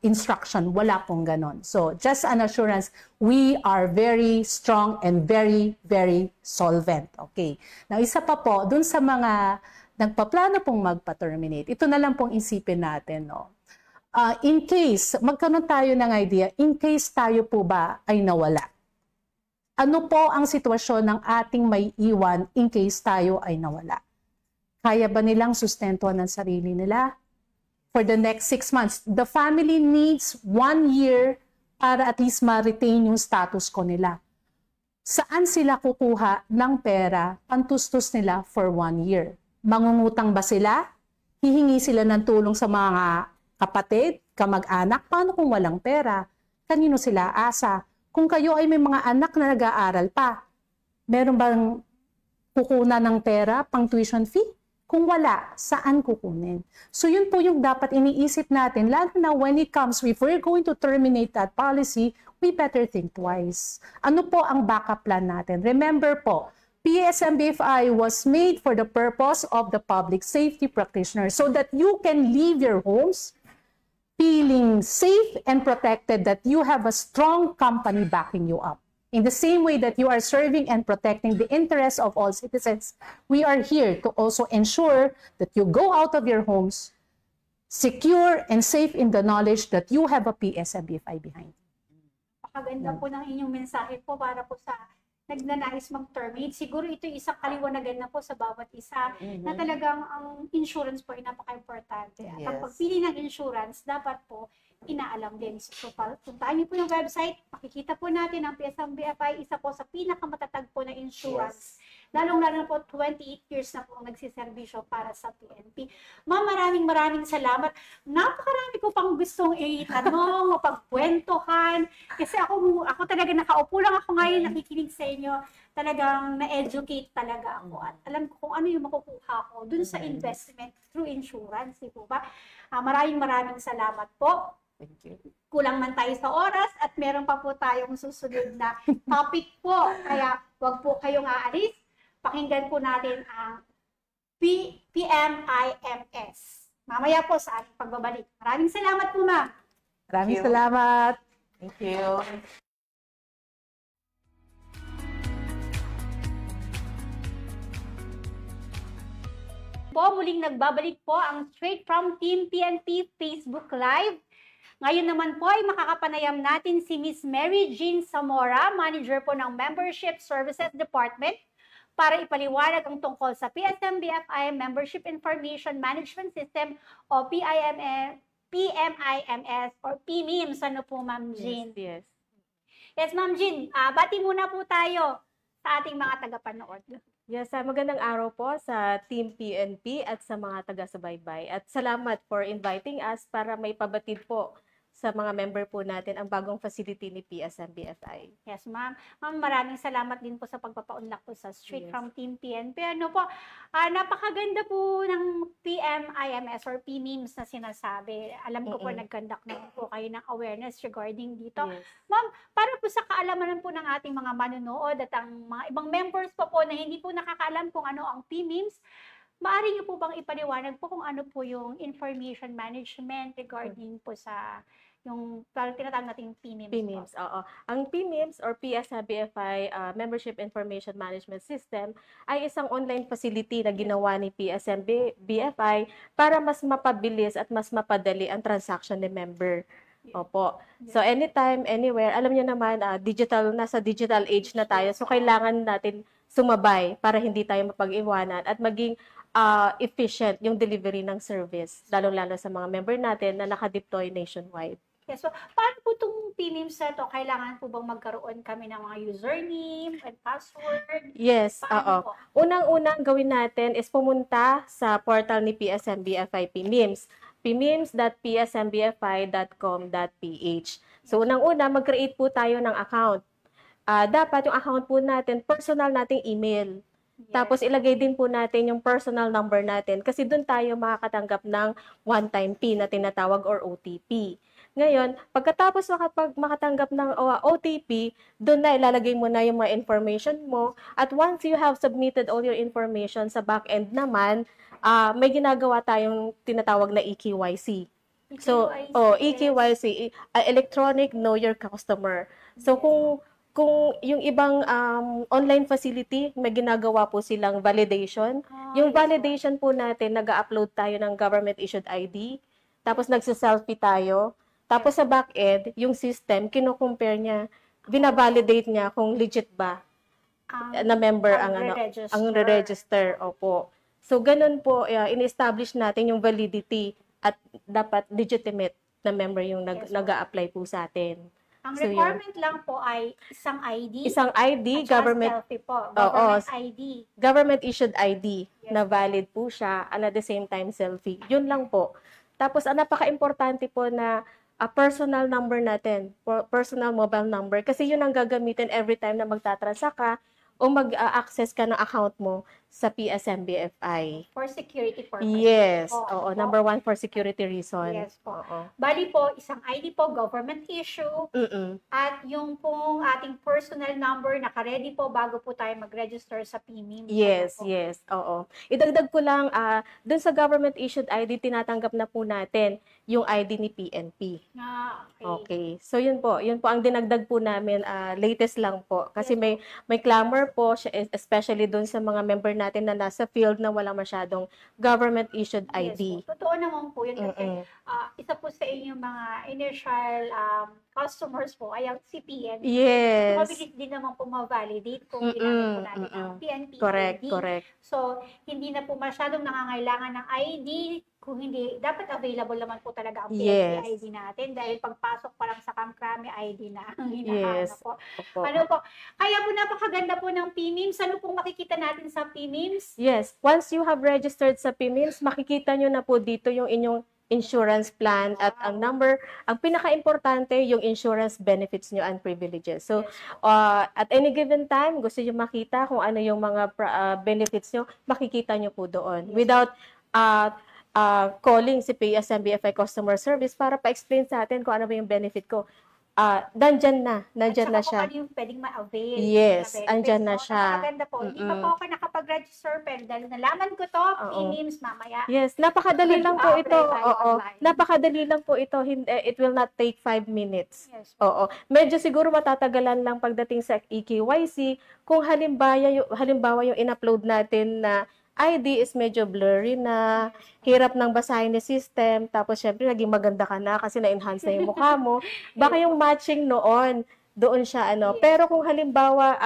instruction. Wala pong ganon. So just an assurance, we are very strong and very, very solvent. Okay. Now, isa pa po, dun sa mga nagpaplano pong magpa-terminate, ito na lang pong isipin natin. In case, magkaroon tayo ng idea, in case tayo po ba ay nawala? Ano po ang sitwasyon ng ating may iwan in case tayo ay nawala? Kaya ba nilang sustentuhan ng sarili nila for the next 6 months? The family needs 1 year para at least ma-retain yung status ko nila. Saan sila kukuha ng pera, pantustos nila for 1 year? Mangungutang ba sila? Hihingi sila ng tulong sa mga kapatid, kamag-anak? Paano kung walang pera? Kanino sila asa? Kung kayo ay may mga anak na nag-aaral pa, meron bang kukunan ng pera pang tuition fee? Kung wala, saan kukunin? So yun po yung dapat iniisip natin, lalo na when it comes, if we're going to terminate that policy, we better think twice. Ano po ang backup plan natin? Remember po, PSMBFI was made for the purpose of the public safety practitioner so that you can leave your homes feeling safe and protected, that you have a strong company backing you up. In the same way that you are serving and protecting the interests of all citizens, we are here to also ensure that you go out of your homes secure and safe in the knowledge that you have a PSMBFI behind. Pakaganda po ng inyong mensahe po para po sa nagnanais mag-terminate. Siguro ito isang kaliwanagan na po sa bawat isa na talagang ang insurance po ay napaka-importante. At ang pagpili ng insurance, dapat po inaalam din. So, puntaan niyo po yung website, makikita po natin ang PSMBFI, isa po sa pinakamatatag po na insurance. Lalong-lalo na po, 28 years na po ang nagsiservisyo para sa PNP. Ma'am, maraming salamat. Napakarami ko pang gustong itanong, mapagkwentuhan. Kasi ako talaga nakaupo lang ako ngayon, nakikinig sa inyo. Talagang na-educate talaga ako. At alam ko kung ano yung makukuha ko dun sa investment through insurance. Di po ba? Maraming salamat po. Thank you. Kulang man tayo sa oras at meron pa po tayong susunod na topic po. Kaya wag po kayong aalis. Pakinggan po natin ang PMIMS. Mamaya po sa ating pagbabalik. Maraming salamat po, ma'am. Maraming you. salamat. Thank you. Muling nagbabalik po ang Straight from Team PNP Facebook Live. Ngayon naman po ay makakapanayam natin si Miss Mary Jean Zamora, Manager po ng Membership Services Department, para ipaliwanag ang tungkol sa PSMBFI Membership Information Management System o PMIMS or PMIMS. Ano po, Ma'am Jean? Yes. Yes, Ma'am Jean. Bati muna po tayo sa ating mga tagapanood. Yes, magandang araw po sa Team PNP at sa mga taga-subaybay. At salamat for inviting us para may pabatid po sa mga member po natin ang bagong facility ni PSMBFI. Yes, ma'am. Ma'am, maraming salamat din po sa pagpapaunlak po sa Straight Yes. from Team PNP. Ano po, napakaganda po ng PMIMS or PMIMS na sinasabi. Alam ko po, nag-conduct naman po kayo ng awareness regarding dito. Yes. Ma'am, para po sa kaalaman po ng ating mga manonood at ang mga ibang members po na hindi po nakakaalam kung ano ang PMIMS, maaari niyo po bang ipaliwanag po kung ano po yung information management regarding po sa yung tinatawag natin PMIMS PMIMS, po? oo. Ang PMIMS or PSMBFI Membership Information Management System ay isang online facility na ginawa ni PSMBFI para mas mapabilis at mas mapadali ang transaction ni member. Opo. So anytime, anywhere, alam niyo naman, nasa digital age na tayo. So kailangan natin sumabay para hindi tayo mapag-iwanan at maging efficient yung delivery ng service, lalo-lalo sa mga member natin na naka-deploy nationwide. Yes, so paano po itong PMIMS na to? Kailangan po bang magkaroon kami ng mga username and password? Yes, Paano po? oo. Unang-unang gawin natin is pumunta sa portal ni PSMBFI PMIMS, pmims.psmbfi.com.ph. So unang-una, mag-create po tayo ng account. Dapat yung account po natin, personal nating email. Yes. Tapos ilagay din po natin yung personal number natin kasi doon tayo makakatanggap ng one-time PIN na tinatawag or OTP. Ngayon, pagkatapos makatanggap ng OTP, doon na ilalagay mo na yung mga information mo. At once you have submitted all your information sa back-end naman, may ginagawa tayong tinatawag na EKYC. So, EKYC, Electronic Know Your Customer. So, kung yung ibang online facility, may ginagawa po silang validation. Yung validation po natin, nag-upload tayo ng government-issued ID, tapos nagsiselfie tayo. Tapos sa back-end, yung system, kino-compare niya, binavalidate niya kung legit ba na member ang re-register. Opo. So, ganun po, in-establish natin yung validity at dapat legitimate na member yung nag-a-apply po sa atin. Ang requirement lang po ay isang ID. Isang ID, at government selfie po. Government ID. Government-issued ID na valid po siya and at the same time selfie. Yun lang po. Tapos, ang napaka-importante po na personal number natin, personal mobile number, kasi yun ang gagamitin every time na magtatransact ka o mag-access ka ng account mo sa PSMBFI. For security purposes. Yes. Po. Oo. Number one, for security reason. Yes po. Oo. Bali po, isang ID po, government issue, at yung pong ating personal number naka-ready po bago po tayo mag-register sa PMIMS. Yes, Po. yes. Oo. Idagdag ko lang, dun sa government issued ID, tinatanggap na po natin yung ID ni PNP. Okay. Okay. So yun po ang dinagdag po namin, latest lang po. Kasi may clamor po, especially dun sa mga member natin na nasa field na walang masyadong government issued ID. Yes po. Totoo naman po yun kasi isa po sa inyong mga initial customers po ay ang CPN. Yes. So, mabilis din naman po ma-validate kung ginamit po natin ang PNP Correct, ID. correct. So, hindi na po masyadong nangangailangan ng ID Kung hindi, dapat available naman po talaga ang Yes. PNP ID natin dahil pagpasok pa lang sa Kamkrami ID na ang Yes. hinahanap po. Opo. Ano po? Kaya po napakaganda po ng PMIMS. Ano pong makikita natin sa PMIMS? Yes, once you have registered sa PMIMS, makikita nyo na po dito yung inyong insurance plan at ang number. Ang pinaka-importante, yung insurance benefits nyo and privileges. So, at any given time, gusto nyo makita kung ano yung mga benefits nyo, makikita nyo po doon. Without calling si PSMBFI Customer Service para pa-explain sa atin kung ano ba yung benefit ko. Nandyan na At siya. saka kung ano yung pwedeng ma-avail. Yes, na benefits. andyan na siya. Napakaganda po. Hindi pa po ako nakapag-register pero dahil nalaman ko to, PMIMS mamaya. Yes, napakadali lang po ito. Apply tayo Oo. online. Napakadali lang po ito. It will not take 5 minutes. Yes. Oo. Medyo siguro matatagalan lang pagdating sa EKYC kung halimbawa yung in-upload natin na ID is medyo blurry na, hirap nang basahin ni system, tapos syempre naging maganda ka na kasi na-enhance na yung mukha mo. Baka yung matching noon, doon siya Pero kung halimbawa,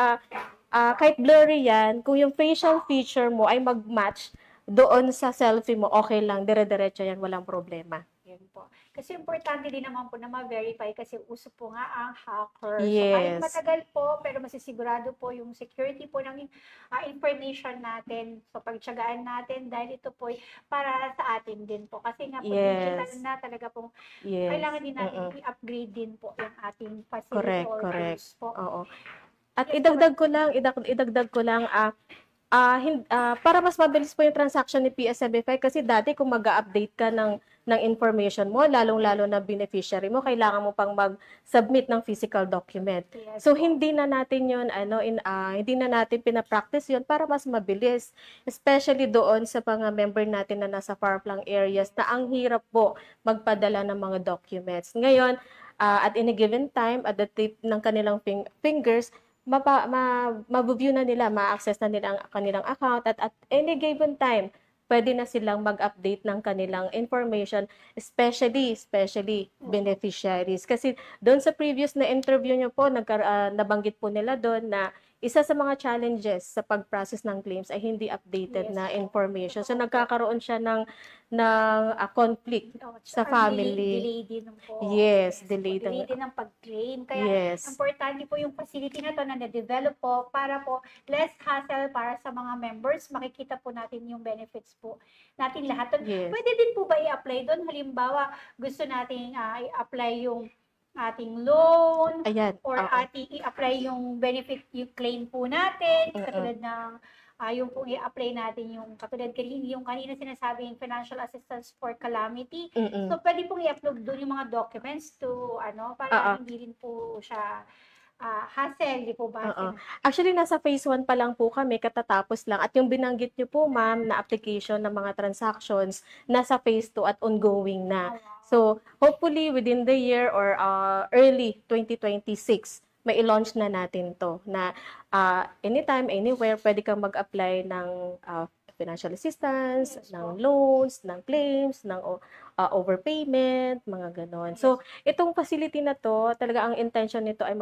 kahit blurry yan, kung yung facial feature mo ay mag-match doon sa selfie mo, okay lang, dire-diretso yan, walang problema. Yan po. Kasi importante din naman po na ma-verify kasi uso po nga ang hacker. So Yes. kahit matagal po, pero masisigurado po yung security po ng information natin. So pagtyagaan natin dahil ito po ay para sa atin din po. Kasi nga po Yes. digital na talaga po. Yes. Kailangan din natin i-upgrade din po yung ating facility Correct, or correct. tools po. Oo. At idagdag ko lang, para mas mabilis po yung transaction ni PSMBFI kasi dati kung mag-update ka ng information mo, lalong-lalo na beneficiary mo, kailangan mo pang mag-submit ng physical document. Yes So po. hindi na natin 'yon hindi na natin pina-practice 'yon para mas mabilis, especially doon sa mga member natin na nasa far-flung areas na ang hirap po magpadala ng mga documents. Ngayon, at any given time, at the tip ng kanilang fingers, ma-view na nila, ma-access na nila ang kanilang account at any given time, pwede na silang mag-update ng kanilang information, especially beneficiaries. Kasi doon sa previous na interview nyo po, nabanggit po nila doon na isa sa mga challenges sa pag-process ng claims ay hindi updated Yes. na information. So nagkakaroon siya ng conflict Oh, sa tsaka family. delay din po. Yes, po, delay delay din ang pag-claim. Kaya Yes. importante po yung facility na to na na-develop po para po less hassle para sa mga members. Makikita po natin yung benefits po natin lahat. Yes. Pwede din po ba i-apply doon? Halimbawa, gusto nating i-apply yung ating loan Ayan. or oo. ating i-apply yung benefit, yung claim po natin, Mm-mm. katulad ng yung kung i-apply natin yung katulad yung kanina sinasabing financial assistance for calamity. Mm-mm. So, pwede pong i-upload doon yung mga documents to, para hindi rin po siya hassle, di po ba? Oo. Actually, nasa phase 1 pa lang po kami, katatapos lang. At yung binanggit niyo po, ma'am, na application ng mga transactions, nasa phase 2 at ongoing na. So, hopefully, within the year or early 2026, may i-launch na natin to na anytime, anywhere, pwede kang mag-apply ng financial assistance, ng loans, ng claims, ng overpayment, mga ganon. So, itong facility na to, talaga ang intention nito ay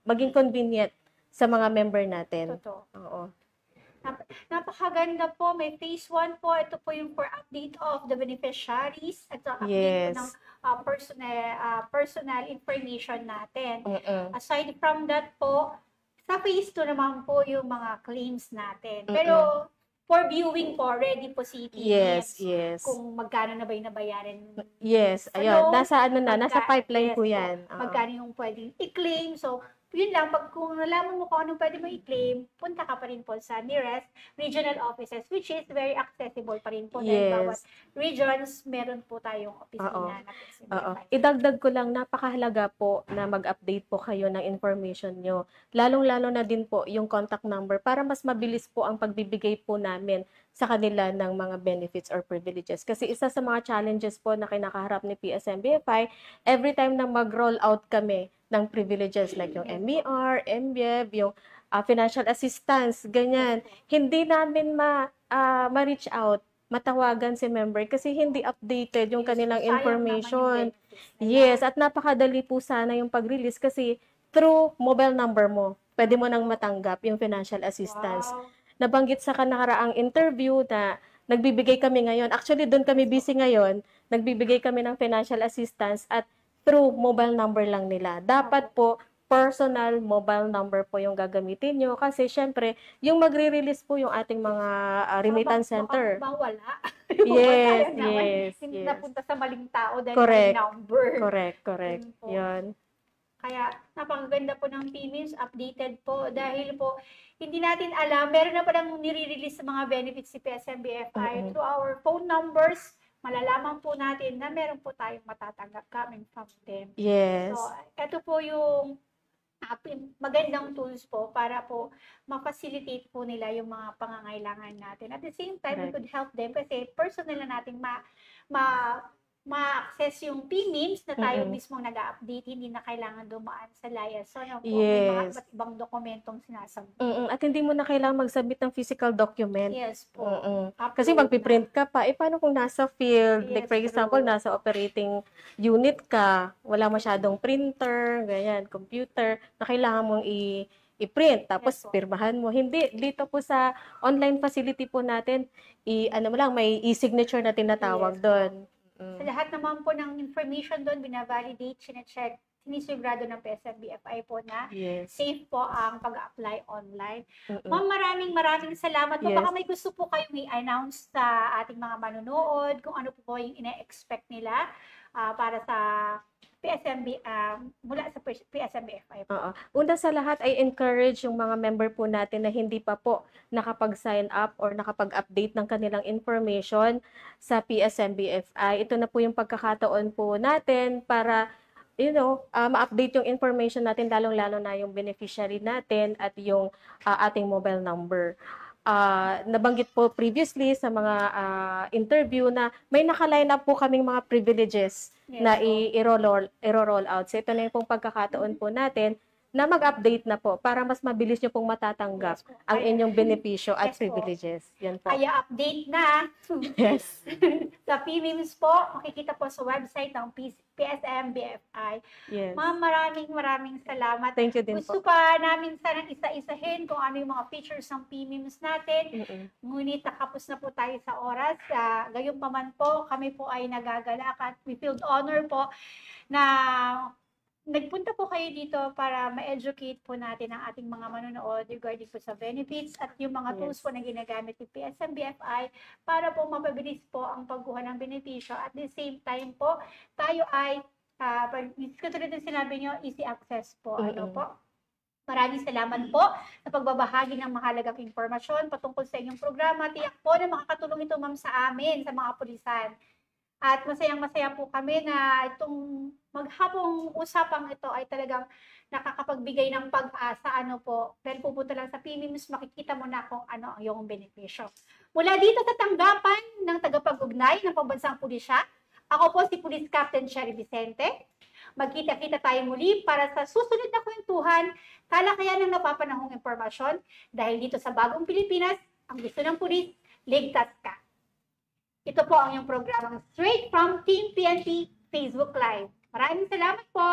maging convenient sa mga member natin. Totoo. Oo. Napakaganda po. May phase 1 po. Ito po yung for update of the beneficiaries at update Yes. po ng personal information natin. Mm-mm. Aside from that po, sa phase 2 naman po yung mga claims natin. Pero for viewing po, ready po si Yes, TNS. yes. Kung magkano na ba yung nabayaran. Yes, Sa ayun. loan, Nasa pipeline yes po po. yan. Oo. Magkano yung pwedeng i-claim. So, yun lang, kung nalaman mo kung anong pwede mo i-claim, punta ka pa rin po sa nearest regional offices, which is very accessible pa rin po. Dahil Yes. bawat regions, meron po tayong Oo. opisina na Oo. Idagdag ko lang, napakahalaga po na mag-update po kayo ng information nyo. Lalong-lalo na din po yung contact number para mas mabilis po ang pagbibigay po namin sa kanila ng mga benefits or privileges. Kasi isa sa mga challenges po na kinakaharap ni PSMBFI, every time na mag-roll out kami ng privileges like yung MER, MBEV, yung financial assistance, ganyan, hindi namin ma-reach out, matawagan si member kasi hindi updated yung kanilang information. Yes, at napakadali po sana yung pag-release kasi through mobile number mo, pwede mo nang matanggap yung financial assistance. Wow. Nabanggit sa kanakaraang interview na nagbibigay kami ngayon. Actually, doon kami busy ngayon. Nagbibigay kami ng financial assistance at through mobile number lang nila. Dapat po, personal mobile number po yung gagamitin nyo kasi syempre, yung magre-release po yung ating mga remittance center. Baka wala. Yes, Hindi yes. napunta sa maling tao dahil Correct. maling number. Correct. Yun po. Yun. Kaya napakaganda po ng PMIMS, updated po dahil po hindi natin alam, meron na palang nire-release sa mga benefits si PSMBFI through our phone numbers. Malalaman po natin na meron po tayong matatanggap coming from them. Yes. So, ito po yung magandang tools po para po ma-facilitate po nila yung mga pangangailangan natin. At the same time, we Correct. could help them kasi personal na natin ma-access yung PMIMS na tayo mismong nag-update, hindi na kailangan dumaan sa liaison. May mga Yes. iba't ibang dokumentong sinasabit. At hindi mo na kailangan mag-submit ng physical document. Yes po. Kasi Upload magpiprint ka pa. Paano kung nasa field? Like, for Yes, example, true. nasa operating unit ka, wala masyadong printer, ganyan, computer, na kailangan mong i-print, tapos Yes po. pirmahan mo. Hindi, dito po sa online facility po natin, may e-signature na tinatawag Yes. doon. Sa lahat naman po ng information doon, binavalidate, sinecheck, sinisigurado ng PSMBFI po na Yes. safe po ang pag-apply online. Mm-mm. Ma'am, maraming salamat po. Yes. Baka may gusto po kayong i-announce sa ating mga manonood, kung ano po yung ina-expect nila para sa PSMB, mula sa PSMBFI po. Oo. Una sa lahat, I encourage yung mga member po natin na hindi pa po nakapag-sign up or nakapag-update ng kanilang information sa PSMBFI. Ito na po yung pagkakataon po natin para ma-update yung information natin, lalong-lalo na yung beneficiary natin at yung ating mobile number. Nabanggit po previously sa mga interview na may naka-line up po kaming mga privileges Yes na po. i-roll out. So ito na yung pong pagkakataon po natin na mag-update na po para mas mabilis nyo pong matatanggap Yes po. ang inyong benepisyo at Yes po. privileges. Yan po. Kaya update na. Yes. Sa PMIMS po, makikita po sa website ng PSMBFI. Yes. Ma'am, maraming salamat. Thank you din Gusto po. pa namin sanang isa-isahin kung ano yung mga features ng PMIMS natin. Mm-mm. Ngunit nakapos na po tayo sa oras. Gayon pa man po, kami po ay nagagalak at we feel honor po na nagpunta po kayo dito para ma-educate po natin ang ating mga manonood regarding po sa benefits at yung mga tools Yes. po na ginagamit ni PSMBFI para po mapabilis po ang pagkuha ng benepisyo. At the same time po, tayo ay, katulad ng sinabi nyo, easy access po. Ano po? Maraming salamat po sa pagbabahagi ng mahalagang impormasyon patungkol sa inyong programa. Tiyak po na makakatulong ito, ma'am, sa amin, sa mga pulisan. At masayang-masaya po kami na itong maghapong usapang ito ay talagang nakakapagbigay ng pag-asa. Ano po, dahil pupunta lang sa PMIMS, makikita mo na kung ano ang iyong benepisyo. Mula dito sa tanggapan ng tagapag-ugnay ng Pambansang Pulisya, ako po si Police Captain Sherry Vicente. Magkita-kita tayo muli para sa susunod na kwentuhan, talakayan ng napapanahong impormasyon dahil dito sa Bagong Pilipinas, ang gusto ng pulis, ligtas ka. Ito po ang iyong programang Straight from Team PNP Facebook Live. Maraming salamat po!